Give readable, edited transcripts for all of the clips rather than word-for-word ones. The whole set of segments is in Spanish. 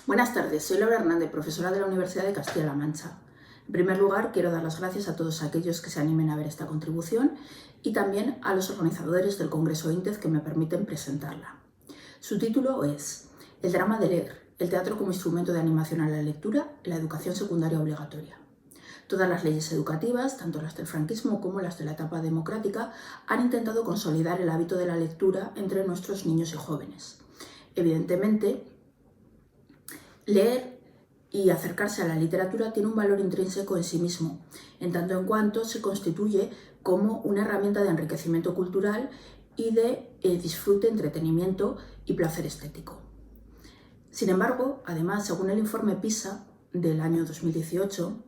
Buenas tardes, soy Laura Hernández, profesora de la Universidad de Castilla-La Mancha. En primer lugar, quiero dar las gracias a todos aquellos que se animen a ver esta contribución y también a los organizadores del Congreso INTEZ que me permiten presentarla. Su título es El drama de leer, el teatro como instrumento de animación a la lectura en la educación secundaria obligatoria. Todas las leyes educativas, tanto las del franquismo como las de la etapa democrática, han intentado consolidar el hábito de la lectura entre nuestros niños y jóvenes. Evidentemente, leer y acercarse a la literatura tiene un valor intrínseco en sí mismo, en tanto en cuanto se constituye como una herramienta de enriquecimiento cultural y de disfrute, entretenimiento y placer estético. Sin embargo, además, según el informe PISA del año 2018,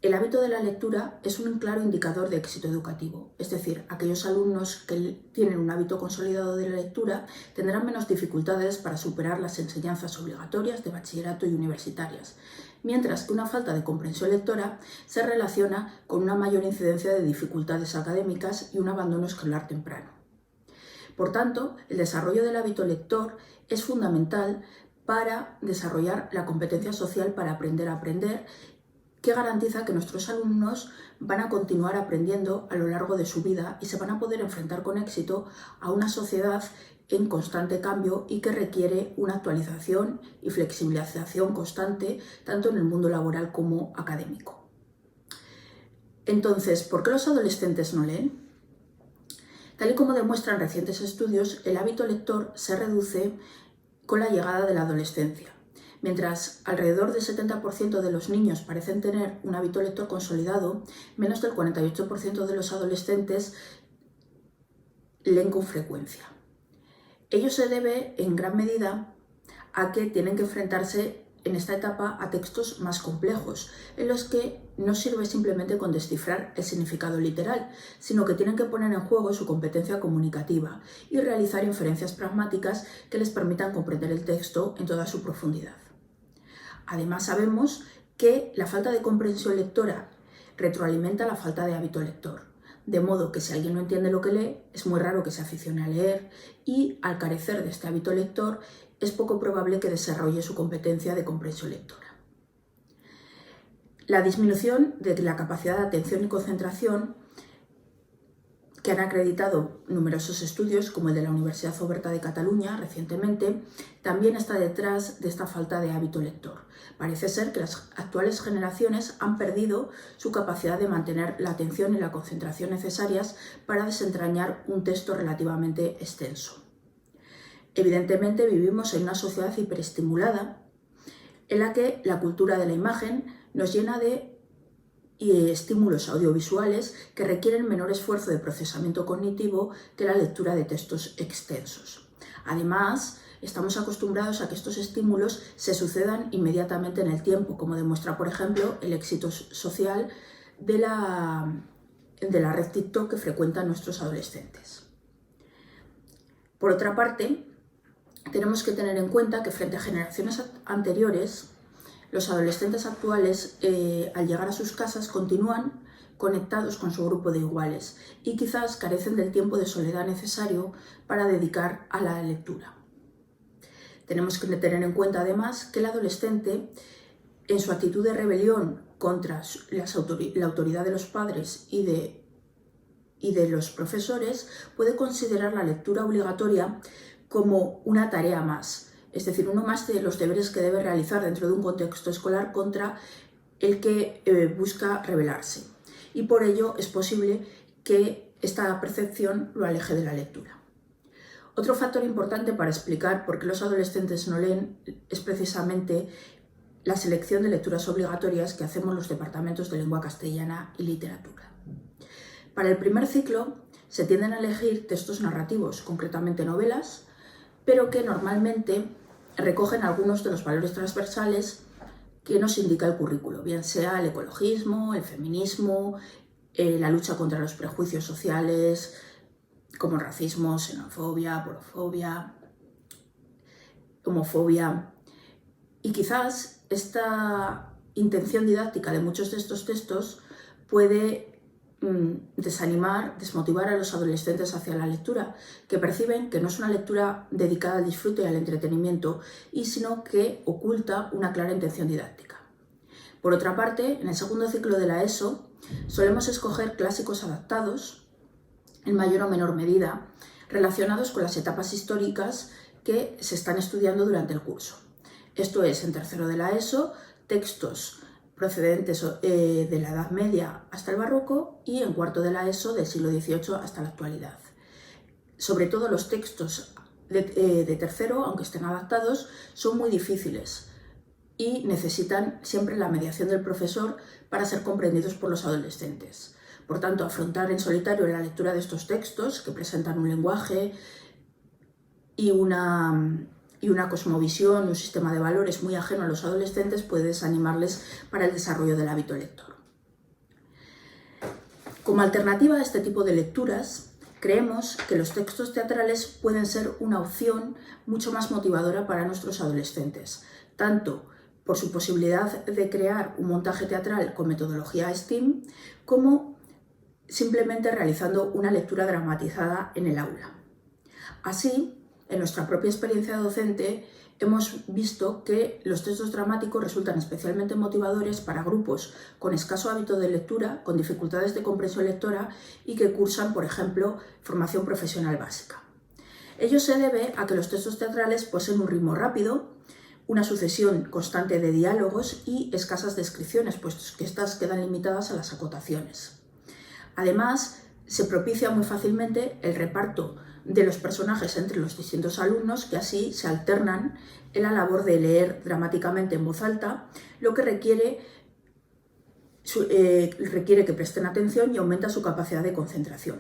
el hábito de la lectura es un claro indicador de éxito educativo, es decir, aquellos alumnos que tienen un hábito consolidado de la lectura tendrán menos dificultades para superar las enseñanzas obligatorias de bachillerato y universitarias, mientras que una falta de comprensión lectora se relaciona con una mayor incidencia de dificultades académicas y un abandono escolar temprano. Por tanto, el desarrollo del hábito lector es fundamental para desarrollar la competencia social para aprender a aprender, que garantiza que nuestros alumnos van a continuar aprendiendo a lo largo de su vida y se van a poder enfrentar con éxito a una sociedad en constante cambio y que requiere una actualización y flexibilización constante tanto en el mundo laboral como académico. Entonces, ¿por qué los adolescentes no leen? Tal y como demuestran recientes estudios, el hábito lector se reduce con la llegada de la adolescencia. Mientras alrededor del 70% de los niños parecen tener un hábito lector consolidado, menos del 48% de los adolescentes leen con frecuencia. Ello se debe en gran medida a que tienen que enfrentarse en esta etapa a textos más complejos, en los que no sirve simplemente con descifrar el significado literal, sino que tienen que poner en juego su competencia comunicativa y realizar inferencias pragmáticas que les permitan comprender el texto en toda su profundidad. Además, sabemos que la falta de comprensión lectora retroalimenta la falta de hábito lector, de modo que si alguien no entiende lo que lee, es muy raro que se aficione a leer y, al carecer de este hábito lector, es poco probable que desarrolle su competencia de comprensión lectora. La disminución de la capacidad de atención y concentración, que han acreditado numerosos estudios, como el de la Universidad Oberta de Cataluña recientemente, también está detrás de esta falta de hábito lector. Parece ser que las actuales generaciones han perdido su capacidad de mantener la atención y la concentración necesarias para desentrañar un texto relativamente extenso. Evidentemente vivimos en una sociedad hiperestimulada en la que la cultura de la imagen nos llena de estímulos audiovisuales que requieren menor esfuerzo de procesamiento cognitivo que la lectura de textos extensos. Además, estamos acostumbrados a que estos estímulos se sucedan inmediatamente en el tiempo, como demuestra, por ejemplo, el éxito social de la red TikTok que frecuentan nuestros adolescentes. Por otra parte, tenemos que tener en cuenta que frente a generaciones anteriores, los adolescentes actuales, al llegar a sus casas, continúan conectados con su grupo de iguales y quizás carecen del tiempo de soledad necesario para dedicar a la lectura. Tenemos que tener en cuenta además que el adolescente, en su actitud de rebelión contra la autoridad de los padres y de los profesores, puede considerar la lectura obligatoria como una tarea más, es decir, uno más de los deberes que debe realizar dentro de un contexto escolar contra el que busca rebelarse. Y por ello es posible que esta percepción lo aleje de la lectura. Otro factor importante para explicar por qué los adolescentes no leen es precisamente la selección de lecturas obligatorias que hacemos los departamentos de lengua castellana y literatura. Para el primer ciclo se tienden a elegir textos narrativos, concretamente novelas, pero que normalmente recogen algunos de los valores transversales que nos indica el currículo, bien sea el ecologismo, el feminismo, la lucha contra los prejuicios sociales, como el racismo, xenofobia, porofobia, homofobia. Y quizás esta intención didáctica de muchos de estos textos puede desanimar, desmotivar a los adolescentes hacia la lectura, que perciben que no es una lectura dedicada al disfrute y al entretenimiento, sino que oculta una clara intención didáctica. Por otra parte, en el segundo ciclo de la ESO solemos escoger clásicos adaptados, en mayor o menor medida, relacionados con las etapas históricas que se están estudiando durante el curso. Esto es, en tercero de la ESO, textos procedentes de la Edad Media hasta el Barroco, y en cuarto de la ESO del siglo XVIII hasta la actualidad. Sobre todo los textos de tercero, aunque estén adaptados, son muy difíciles y necesitan siempre la mediación del profesor para ser comprendidos por los adolescentes. Por tanto, afrontar en solitario la lectura de estos textos, que presentan un lenguaje y una cosmovisión, un sistema de valores muy ajeno a los adolescentes, puede desanimarles para el desarrollo del hábito lector. Como alternativa a este tipo de lecturas, creemos que los textos teatrales pueden ser una opción mucho más motivadora para nuestros adolescentes, tanto por su posibilidad de crear un montaje teatral con metodología STEAM, como simplemente realizando una lectura dramatizada en el aula. Así, en nuestra propia experiencia docente, hemos visto que los textos dramáticos resultan especialmente motivadores para grupos con escaso hábito de lectura, con dificultades de comprensión lectora y que cursan, por ejemplo, formación profesional básica. Ello se debe a que los textos teatrales poseen un ritmo rápido, una sucesión constante de diálogos y escasas descripciones, puesto que estas quedan limitadas a las acotaciones. Además, se propicia muy fácilmente el reparto de los personajes entre los distintos alumnos, que así se alternan en la labor de leer dramáticamente en voz alta, lo que requiere que presten atención y aumenta su capacidad de concentración.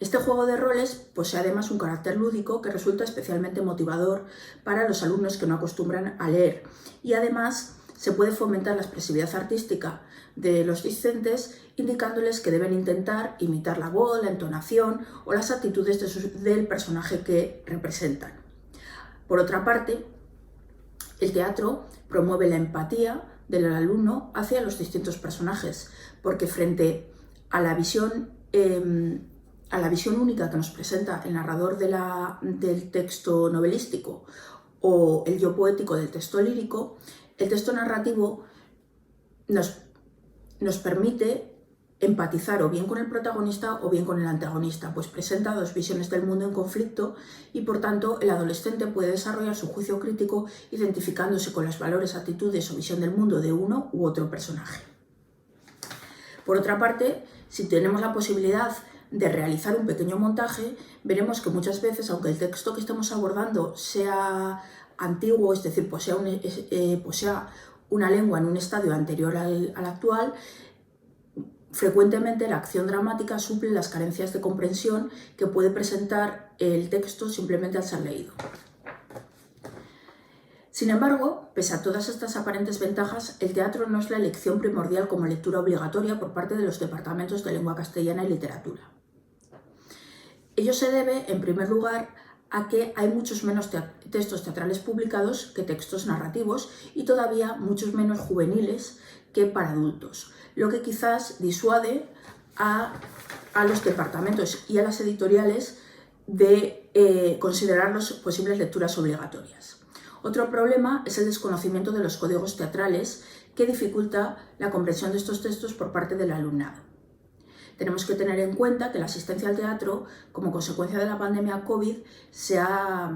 Este juego de roles posee además un carácter lúdico que resulta especialmente motivador para los alumnos que no acostumbran a leer, y además se puede fomentar la expresividad artística de los discentes, indicándoles que deben intentar imitar la voz, la entonación o las actitudes del personaje que representan. Por otra parte, el teatro promueve la empatía del alumno hacia los distintos personajes, porque frente a la visión única que nos presenta el narrador del texto novelístico o el yo poético del texto lírico, el texto narrativo nos permite empatizar o bien con el protagonista o bien con el antagonista, pues presenta dos visiones del mundo en conflicto y por tanto el adolescente puede desarrollar su juicio crítico identificándose con los valores, actitudes o visión del mundo de uno u otro personaje. Por otra parte, si tenemos la posibilidad de realizar un pequeño montaje, veremos que muchas veces, aunque el texto que estamos abordando sea antiguo, es decir, posea una lengua en un estadio anterior al actual, frecuentemente la acción dramática suple las carencias de comprensión que puede presentar el texto simplemente al ser leído. Sin embargo, pese a todas estas aparentes ventajas, el teatro no es la elección primordial como lectura obligatoria por parte de los departamentos de lengua castellana y literatura. Ello se debe, en primer lugar, a que hay muchos menos textos teatrales publicados que textos narrativos y todavía muchos menos juveniles que para adultos, lo que quizás disuade a los departamentos y a las editoriales de considerarlos posibles lecturas obligatorias. Otro problema es el desconocimiento de los códigos teatrales, que dificulta la comprensión de estos textos por parte del alumnado. Tenemos que tener en cuenta que la asistencia al teatro, como consecuencia de la pandemia COVID, se ha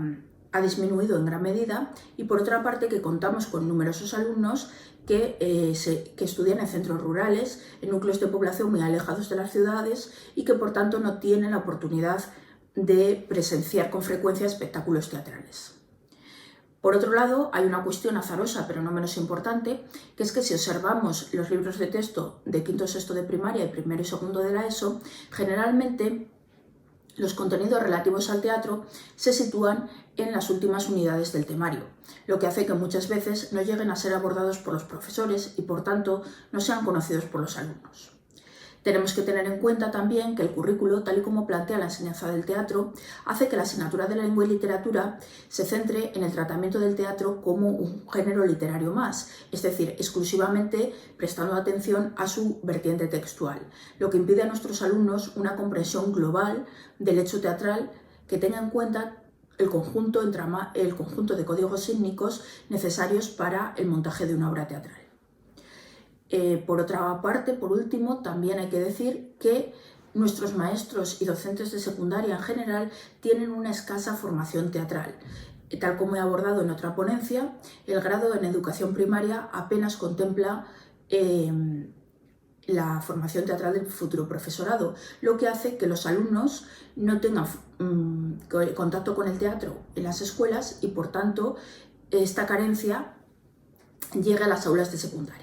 disminuido en gran medida, y por otra parte que contamos con numerosos alumnos que estudian en centros rurales, en núcleos de población muy alejados de las ciudades y que por tanto no tienen la oportunidad de presenciar con frecuencia espectáculos teatrales. Por otro lado, hay una cuestión azarosa, pero no menos importante, que es que si observamos los libros de texto de quinto y sexto de primaria y primero y segundo de la ESO, generalmente los contenidos relativos al teatro se sitúan en las últimas unidades del temario, lo que hace que muchas veces no lleguen a ser abordados por los profesores y por tanto no sean conocidos por los alumnos. Tenemos que tener en cuenta también que el currículo, tal y como plantea la enseñanza del teatro, hace que la asignatura de lengua y literatura se centre en el tratamiento del teatro como un género literario más, es decir, exclusivamente prestando atención a su vertiente textual, lo que impide a nuestros alumnos una comprensión global del hecho teatral que tenga en cuenta el conjunto de códigos sígnicos necesarios para el montaje de una obra teatral. Por otra parte, por último, también hay que decir que nuestros maestros y docentes de secundaria en general tienen una escasa formación teatral. Tal como he abordado en otra ponencia, el grado en educación primaria apenas contempla la formación teatral del futuro profesorado, lo que hace que los alumnos no tengan contacto con el teatro en las escuelas y, por tanto, esta carencia llegue a las aulas de secundaria.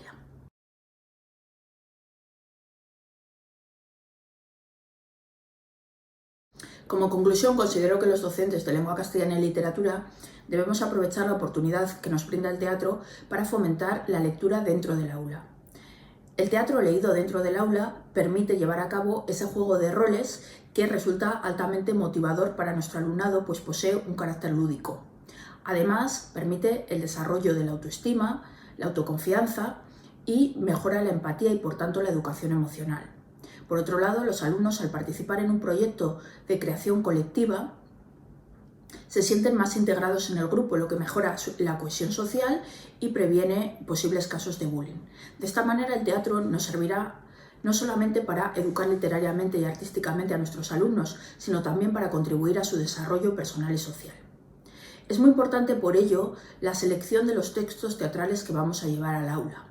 Como conclusión, considero que los docentes de lengua castellana y literatura debemos aprovechar la oportunidad que nos brinda el teatro para fomentar la lectura dentro del aula. El teatro leído dentro del aula permite llevar a cabo ese juego de roles que resulta altamente motivador para nuestro alumnado, pues posee un carácter lúdico. Además, permite el desarrollo de la autoestima, la autoconfianza y mejora la empatía y, por tanto, la educación emocional. Por otro lado, los alumnos, al participar en un proyecto de creación colectiva, se sienten más integrados en el grupo, lo que mejora la cohesión social y previene posibles casos de bullying. De esta manera, el teatro nos servirá no solamente para educar literariamente y artísticamente a nuestros alumnos, sino también para contribuir a su desarrollo personal y social. Es muy importante, por ello, la selección de los textos teatrales que vamos a llevar al aula.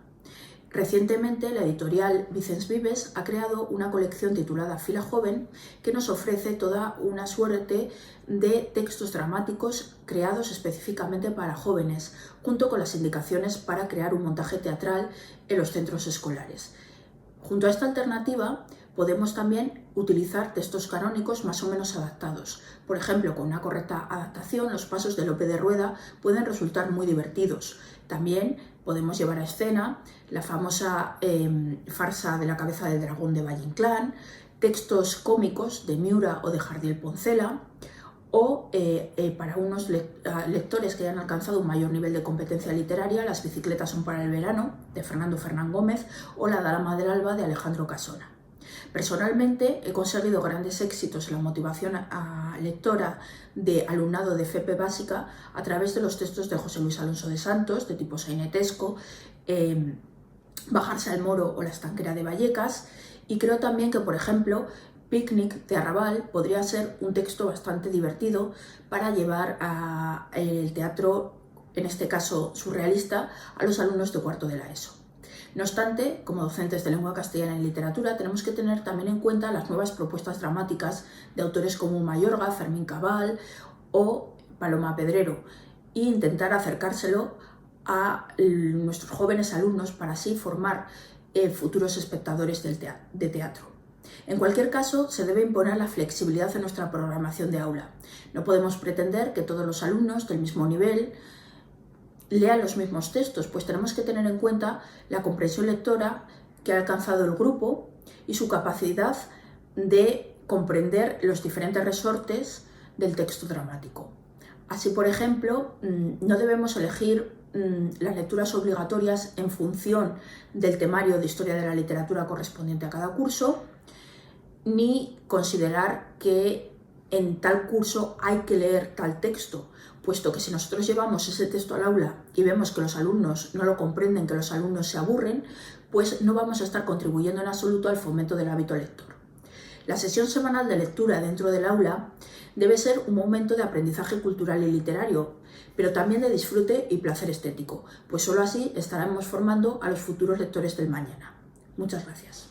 Recientemente, la editorial Vicens Vives ha creado una colección titulada Fila Joven que nos ofrece toda una suerte de textos dramáticos creados específicamente para jóvenes, junto con las indicaciones para crear un montaje teatral en los centros escolares. Junto a esta alternativa, podemos también utilizar textos canónicos más o menos adaptados. Por ejemplo, con una correcta adaptación, los pasos de Lope de Rueda pueden resultar muy divertidos. También podemos llevar a escena la famosa farsa de la cabeza del dragón de Valle Inclán, textos cómicos de Miura o de Jardiel Poncela, o para unos lectores que hayan alcanzado un mayor nivel de competencia literaria, Las bicicletas son para el verano, de Fernando Fernán Gómez, o La dama del alba, de Alejandro Casona. Personalmente he conseguido grandes éxitos en la motivación lectora de alumnado de FP básica a través de los textos de José Luis Alonso de Santos, de tipo sainetesco, Bajarse al Moro o La estanquera de Vallecas, y creo también que, por ejemplo, Picnic de Arrabal podría ser un texto bastante divertido para llevar el teatro, en este caso surrealista, a los alumnos de cuarto de la ESO. No obstante, como docentes de lengua castellana y literatura, tenemos que tener también en cuenta las nuevas propuestas dramáticas de autores como Mayorga, Fermín Cabal o Paloma Pedrero e intentar acercárselo a nuestros jóvenes alumnos para así formar futuros espectadores de teatro. En cualquier caso, se debe imponer la flexibilidad en nuestra programación de aula. No podemos pretender que todos los alumnos del mismo nivel lean los mismos textos, pues tenemos que tener en cuenta la comprensión lectora que ha alcanzado el grupo y su capacidad de comprender los diferentes resortes del texto dramático. Así, por ejemplo, no debemos elegir las lecturas obligatorias en función del temario de historia de la literatura correspondiente a cada curso, ni considerar que en tal curso hay que leer tal texto, puesto que si nosotros llevamos ese texto al aula y vemos que los alumnos no lo comprenden, que los alumnos se aburren, pues no vamos a estar contribuyendo en absoluto al fomento del hábito lector. La sesión semanal de lectura dentro del aula debe ser un momento de aprendizaje cultural y literario, pero también de disfrute y placer estético, pues solo así estaremos formando a los futuros lectores del mañana. Muchas gracias.